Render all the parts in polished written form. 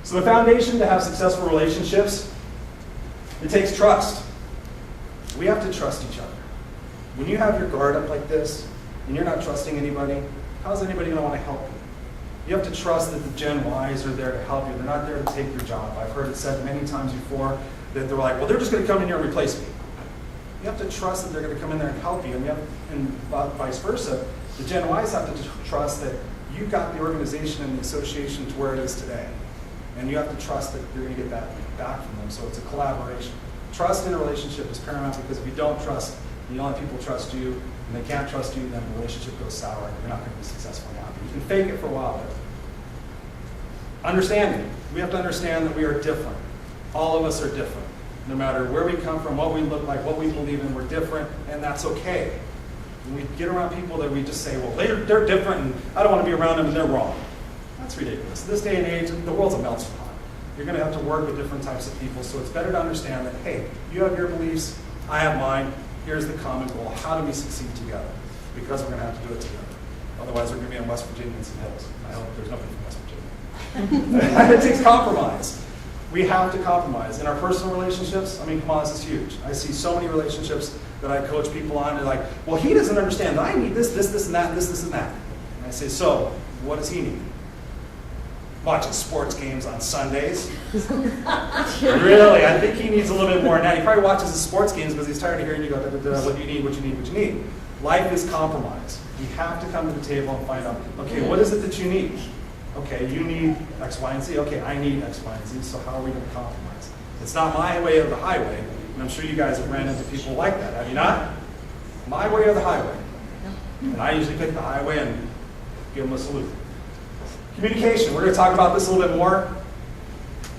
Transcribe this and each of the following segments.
So the foundation to have successful relationships, it takes trust. We have to trust each other. When you have your guard up like this, and you're not trusting anybody, how's anybody going to want to help you? You have to trust that the Gen Ys are there to help you. They're not there to take your job. I've heard it said many times before that they're like, well, they're just going to come in here and replace me. You have to trust that they're going to come in there and help you, and vice versa. The Gen Ys have to trust that you got the organization and the association to where it is today. And you have to trust that you're going to get that back from them. So it's a collaboration. Trust in a relationship is paramount, because if you don't trust, you don't let people trust you, and they can't trust you, then the relationship goes sour, and you're not going to be successful and happy. You can fake it for a while, but understanding. We have to understand that we are different. All of us are different. No matter where we come from, what we look like, what we believe in, we're different, and that's okay. When we get around people that we just say, well, they're different, and I don't want to be around them, and they're wrong. That's ridiculous. In this day and age, the world's a melting pot. You're going to have to work with different types of people, so it's better to understand that, hey, you have your beliefs, I have mine, here's the common goal. How do we succeed together? Because we're going to have to do it together. Otherwise, we're going to be in West Virginia and some hills. I hope there's nobody from West Virginia. It takes compromise. We have to compromise. In our personal relationships, I mean, come on, this is huge. I see so many relationships that I coach people on. They're like, well, he doesn't understand that I need this, and that, this, and that. And I say, so, what does he need? Watching sports games on Sundays. Really, I think he needs a little bit more than that. He probably watches the sports games because he's tired of hearing you go, da, da, da, what you need, what you need, what you need. Life is compromise. We have to come to the table and find out, okay, what is it that you need? Okay, you need X, Y, and Z. Okay, I need X, Y, and Z, so how are we going to compromise? It's not my way or the highway, and I'm sure you guys have ran into people like that, have you not? My way or the highway. And I usually pick the highway and give them a salute. Communication, we're going to talk about this a little bit more.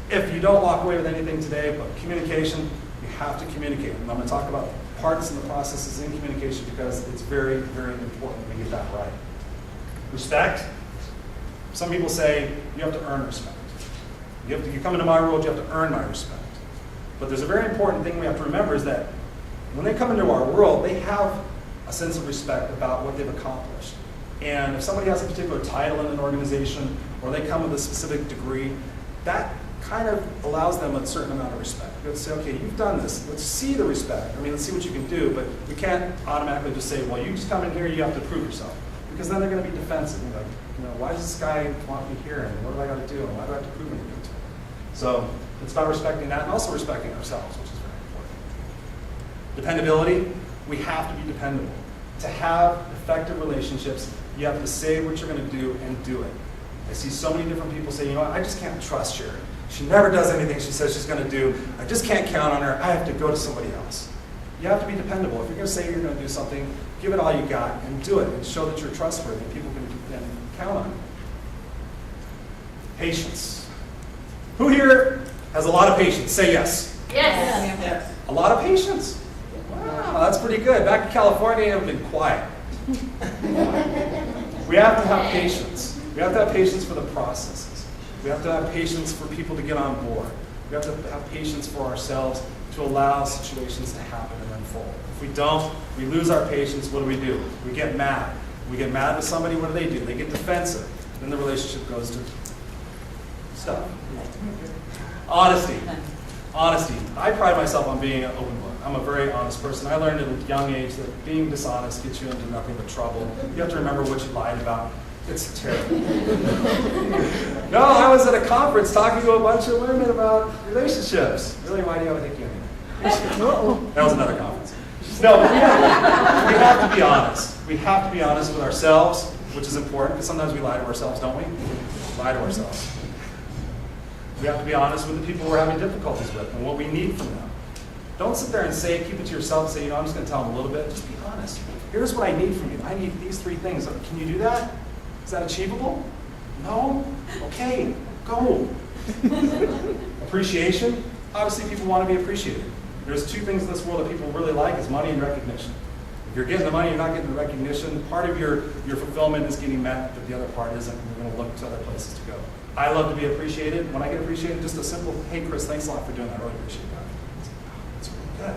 If you don't walk away with anything today, but communication, you have to communicate. And I'm going to talk about parts and the processes in communication because it's very, very important we get that right. Respect. Some people say you have to earn respect. You come into my world, you have to earn my respect. But there's a very important thing we have to remember is that when they come into our world, they have a sense of respect about what they've accomplished. And if somebody has a particular title in an organization, or they come with a specific degree, that kind of allows them a certain amount of respect. You have to say, okay, you've done this. Let's see the respect. I mean, let's see what you can do. But we can't automatically just say, well, you just come in here, you have to prove yourself. Because then they're going to be defensive. Like, why does this guy want me here? And what do I got to do? And why do I have to prove anything to him? So it's about respecting that and also respecting ourselves, which is very important. Dependability, we have to be dependable. To have effective relationships, you have to say what you're going to do and do it. I see so many different people say, I just can't trust Sherry. She never does anything she says she's going to do. I just can't count on her. I have to go to somebody else. You have to be dependable. If you're going to say you're going to do something, give it all you got and do it and show that you're trustworthy and people can count on you. Patience. Who here has a lot of patience? Say yes. Yes. Yes. A lot of patience. Wow, that's pretty good. Back in California, I've been quiet. We have to have patience. We have to have patience for the processes. We have to have patience for people to get on board. We have to have patience for ourselves to allow situations to happen and unfold. If we don't, we lose our patience. What do? We get mad. We get mad with somebody, what do? They get defensive. Then the relationship goes to stuff. Honesty. Honesty. I pride myself on being an open book. I'm a very honest person. I learned at a young age that being dishonest gets you into nothing but trouble. You have to remember what you lied about. It's terrible. No, I was at a conference talking to a bunch of women about relationships. Really, why do you have to take you in here? That was another conference. No, but we have to be honest. We have to be honest with ourselves, which is important, because sometimes we lie to ourselves, don't we? Lie to ourselves. We have to be honest with the people we're having difficulties with and what we need from them. Don't sit there and say, keep it to yourself and say, I'm just going to tell them a little bit. Just be honest. Here's what I need from you. I need these 3 things. Can you do that? Is that achievable? No? Okay, go. Appreciation. Obviously, people want to be appreciated. There's 2 things in this world that people really like is money and recognition. If you're getting the money, you're not getting the recognition. Part of your fulfillment is getting met, but the other part isn't. We're going to look to other places to go. I love to be appreciated. When I get appreciated, just a simple, hey, Chris, thanks a lot for doing that. I really appreciate that. It's really good.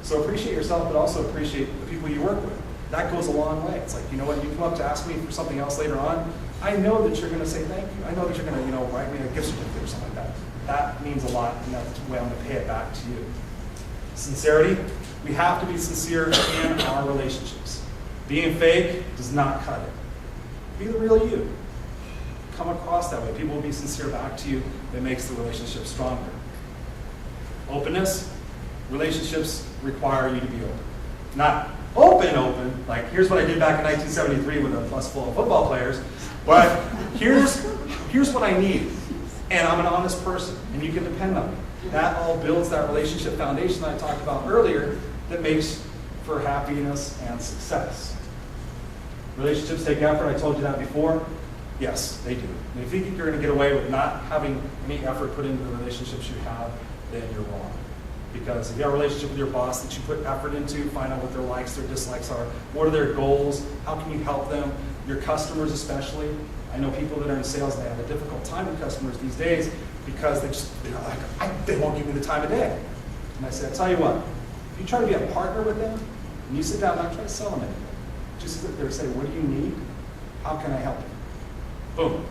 So appreciate yourself, but also appreciate the people you work with. That goes a long way. It's like, you know what, you come up to ask me for something else later on, I know that you're going to say thank you. I know that you're going to, write me a gift certificate or something like that. That means a lot, and that's the way I'm going to pay it back to you. Sincerity, we have to be sincere in our relationships. Being fake does not cut it. Be the real you. Come across that way. People will be sincere back to you. That makes the relationship stronger. Openness, relationships require you to be open. Not open, like here's what I did back in 1973 with a bus full of football players, but here's what I need. And I'm an honest person, and you can depend on me. That all builds that relationship foundation that I talked about earlier that makes for happiness and success. Relationships take effort. I told you that before. Yes, they do. And if you think you're going to get away with not having any effort put into the relationships you have, then you're wrong. Because if you have a relationship with your boss that you put effort into, find out what their likes, their dislikes are, what are their goals, how can you help them, your customers especially. I know people that are in sales, they have a difficult time with customers these days because they won't give me the time of day. And I say, I'll tell you what, if you try to be a partner with them, and you sit down and not try to sell them anything, just sit there and say, what do you need? How can I help you? Boom.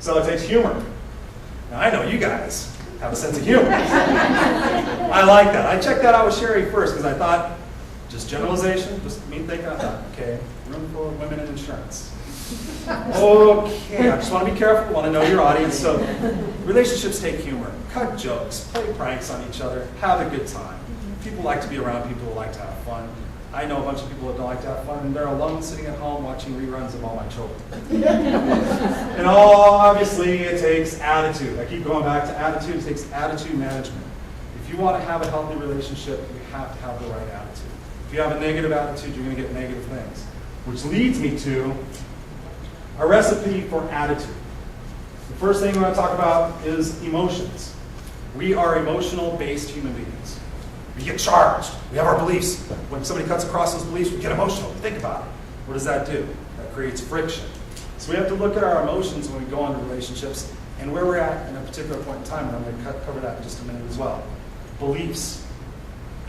So it takes humor. Now I know you guys have a sense of humor. I like that. I checked that out with Sherry first because I thought, just generalization, just me thinking, I thought, okay, room full of women in insurance. Okay, I just want to be careful, want to know your audience. So relationships take humor. Cut jokes, play pranks on each other, have a good time. People like to be around people who like to have fun. I know a bunch of people that don't like to have fun, and they're alone sitting at home watching reruns of All My Children. And obviously, it takes attitude. I keep going back to attitude. It takes attitude management. If you want to have a healthy relationship, you have to have the right attitude. If you have a negative attitude, you're going to get negative things. Which leads me to a recipe for attitude. The first thing we're going to talk about is emotions. We are emotional-based human beings. We get charged. We have our beliefs. When somebody cuts across those beliefs, we get emotional. We think about it. What does that do? That creates friction. So we have to look at our emotions when we go into relationships and where we're at in a particular point in time, and I'm going to cover that in just a minute as well. Beliefs.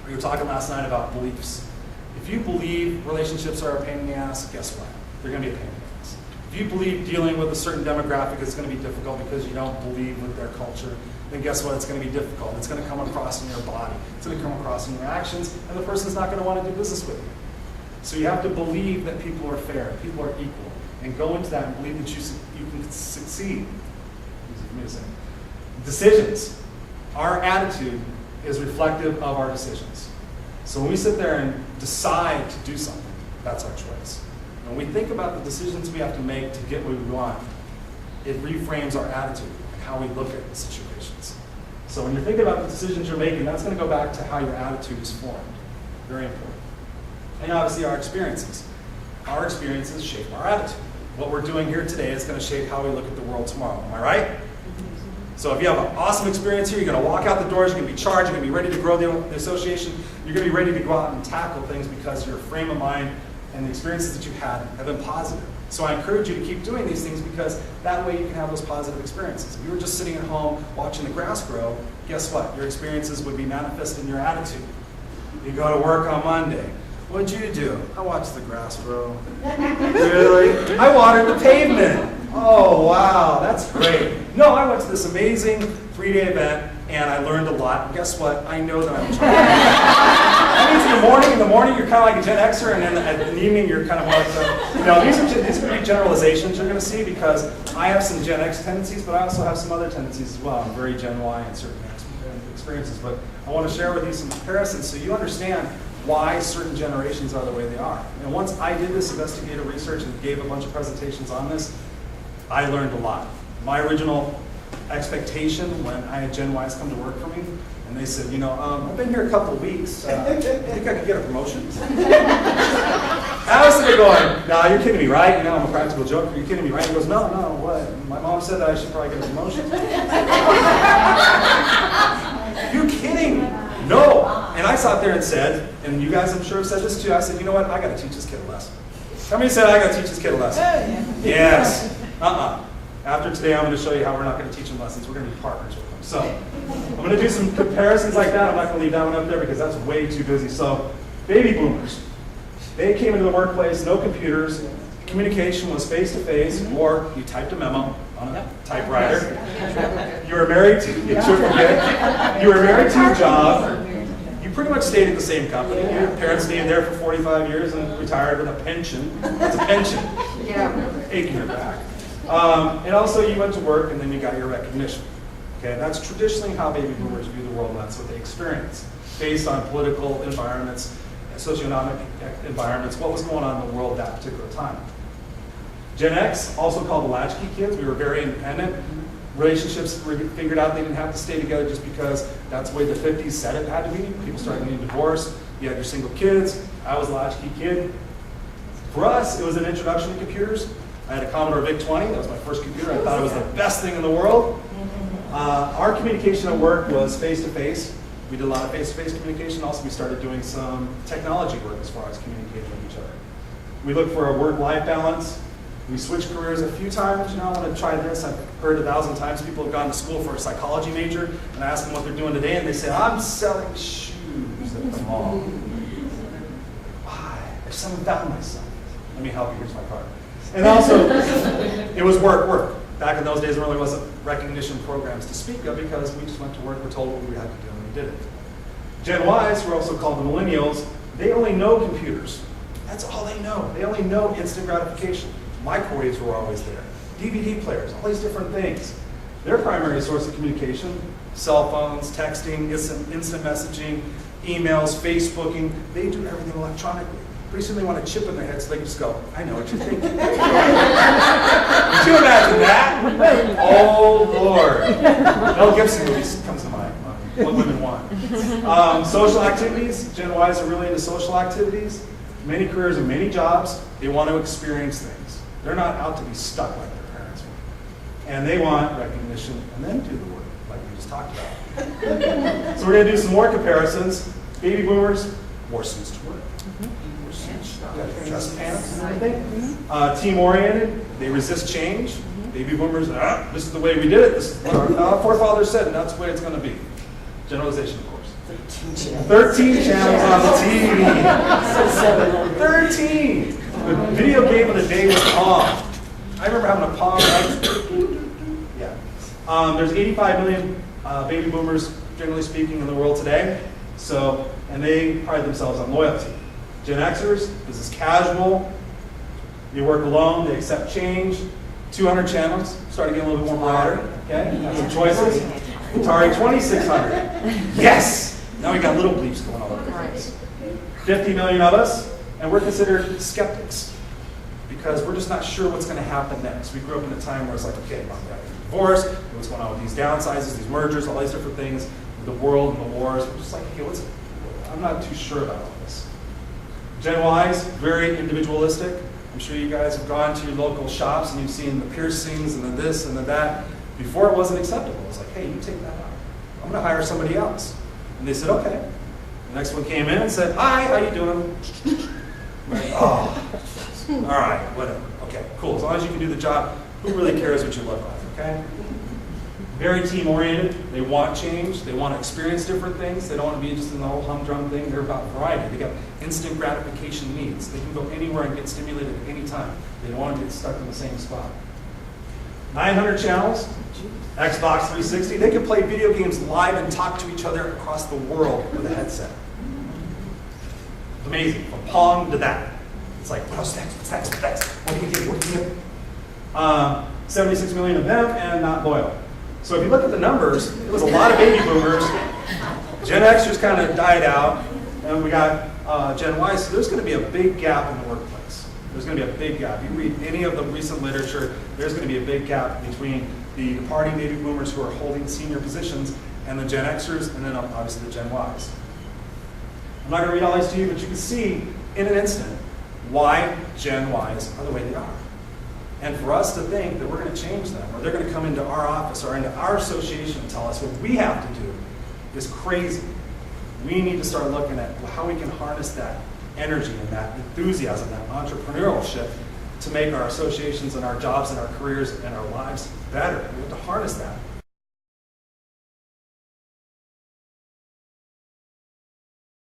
We were talking last night about beliefs. If you believe relationships are a pain in the ass, guess what? They're going to be a pain in the ass. If you believe dealing with a certain demographic is going to be difficult because you don't believe with their culture, then guess what? It's going to be difficult. It's going to come across in your body. It's going to come across in your actions, and the person's not going to want to do business with you. So you have to believe that people are fair, people are equal, and go into that and believe that you can succeed. Decisions. Our attitude is reflective of our decisions. So when we sit there and decide to do something, that's our choice. When we think about the decisions we have to make to get what we want, it reframes our attitude and how we look at situations. So when you're thinking about the decisions you're making, that's going to go back to how your attitude is formed. Very important. And obviously our experiences. Our experiences shape our attitude. What we're doing here today is going to shape how we look at the world tomorrow. Am I right? So if you have an awesome experience here, you're going to walk out the doors, you're going to be charged, you're going to be ready to grow the association, you're going to be ready to go out and tackle things because your frame of mind and the experiences that you've had have been positive. So I encourage you to keep doing these things because that way you can have those positive experiences. If you were just sitting at home watching the grass grow, guess what? Your experiences would be manifest in your attitude. You go to work on Monday. What'd you do? I watched the grass grow. Really? I watered the pavement. Oh, wow, that's great. No, I went to this amazing 3-day event and I learned a lot. And guess what? I know that I'm charged. That means in the morning you're kind of like a Gen Xer, and then at the evening you're kind of more like these are going to be generalizations you're going to see because I have some Gen X tendencies, but I also have some other tendencies as well. I'm very Gen Y in certain experiences, but I want to share with you some comparisons so you understand why certain generations are the way they are. And once I did this investigative research and gave a bunch of presentations on this, I learned a lot. My original expectation when I had Gen Ys come to work for me, and they said, I've been here a couple of weeks. I think I could get a promotion. I was sitting there going, no, you're kidding me, right? I'm a practical joker. You're kidding me, right? He goes, no, what? My mom said that I should probably get a promotion. You kidding? No. And I sat there and said, and you guys I'm sure have said this too, I said, you know what? I got to teach this kid a lesson. How many said I got to teach this kid a lesson? Yes. After today, I'm going to show you how we're not going to teach them lessons. We're going to be partners with them. So I'm going to do some comparisons like that. I'm not going to leave that one up there because that's way too busy. So baby boomers. They came into the workplace, no computers. communication was face-to-face, or you typed a memo on a typewriter. You were married to, you were married to your job. You pretty much stayed at the same company. Your parents stayed there for 45 years and retired with a pension. That's a pension. Aching your back. And also you went to work and then you got your recognition. Okay, that's traditionally how baby boomers view the world, and that's what they experience. Based on political environments, socioeconomic environments, what was going on in the world at that particular time. Gen X, also called the latchkey kids, we were very independent. Relationships were figured out they didn't have to stay together just because that's the way the 50s said it had to be. People started getting divorced. You had your single kids. I was a latchkey kid. For us, it was an introduction to computers. I had a Commodore VIC-20. That was my first computer. I thought it was the best thing in the world. Our communication at work was face-to-face. We did a lot of face-to-face communication. Also, we started doing some technology work as far as communicating with each other. We looked for a work-life balance. We switched careers a few times. You know, I want to try this. I've heard 1,000 times people have gone to school for a psychology major, and I ask them what they're doing today, and they say, I'm selling shoes at the mall. Why? I just haven't found myself. Let me help you. Here's my card. And also, it was work. Back in those days, there really wasn't recognition programs to speak of because we just went to work, we're told what we had to do, and we did it. Gen Ys, who are also called the millennials, they only know computers. That's all they know. They only know instant gratification. Microwaves were always there. DVD players, all these different things. Their primary source of communication, cell phones, texting, instant messaging, emails, Facebooking, they do everything electronically. Pretty soon they want a chip in their head so they can just go, I know what you're thinking. Could you imagine that? Oh, Lord. Mel Gibson movie comes to mind. What Women Want. Social activities. Gen Ys are really into social activities. Many careers and many jobs. They want to experience things. They're not out to be stuck like their parents were. And they want recognition and then do the work, like we just talked about. So we're going to do some more comparisons. Baby boomers wore suits to work. Dress pants and everything. Team-oriented, they resist change. Baby boomers, this is the way we did it. This is what our forefathers said, and that's the way it's going to be. Generalization, of course. 13 channels on the TV. 13! The video game of the day was Pong. I remember having a Pong. There's 85 million baby boomers, generally speaking, in the world today. So, and they pride themselves on loyalty. Gen Xers, this is casual. They work alone, they accept change. 200 channels, starting to get a little bit more broader. Okay, got some choices. Atari 2600. Yes! Now we got little bleeps going all over the place. 50 million of us, and we're considered skeptics because we're just not sure what's going to happen next. We grew up in a time where it's like, okay, mom, we got to get divorced. What's going on with these downsizes, these mergers, all these different things, the world and the wars. We're just like, hey, I'm not too sure about all this. Gen Ys, very individualistic. I'm sure you guys have gone to your local shops and you've seen the piercings and the this and the that. Before it wasn't acceptable. It was like, hey, you take that out. I'm going to hire somebody else. And they said, okay. The next one came in and said, hi, how you doing? Like, oh, all right, whatever. Okay, cool. As long as you can do the job, who really cares what you look like, okay? Very team-oriented. They want change. They want to experience different things. They don't want to be just in the whole humdrum thing. They're about variety. They got instant gratification needs. They can go anywhere and get stimulated at any time. They don't want to get stuck in the same spot. 900 channels, Xbox 360. They can play video games live and talk to each other across the world with a headset. Amazing. From Pong to that. It's like, what's next? What's next? What's next? What do you get? What do you get? 76 million of them and not loyal. So if you look at the numbers, it was a lot of baby boomers. Gen Xers kind of died out, and we got Gen Y. So there's going to be a big gap in the workplace. There's going to be a big gap. You read any of the recent literature, there's going to be a big gap between the departing baby boomers who are holding senior positions and the Gen Xers, and then obviously the Gen Ys. I'm not going to read all these to you, but you can see in an instant why Gen Ys are the way they are. And for us to think that we're going to change them, or they're going to come into our office or into our association and tell us what we have to do is crazy. We need to start looking at how we can harness that energy and that enthusiasm, that entrepreneurship to make our associations and our jobs and our careers and our lives better. We have to harness that.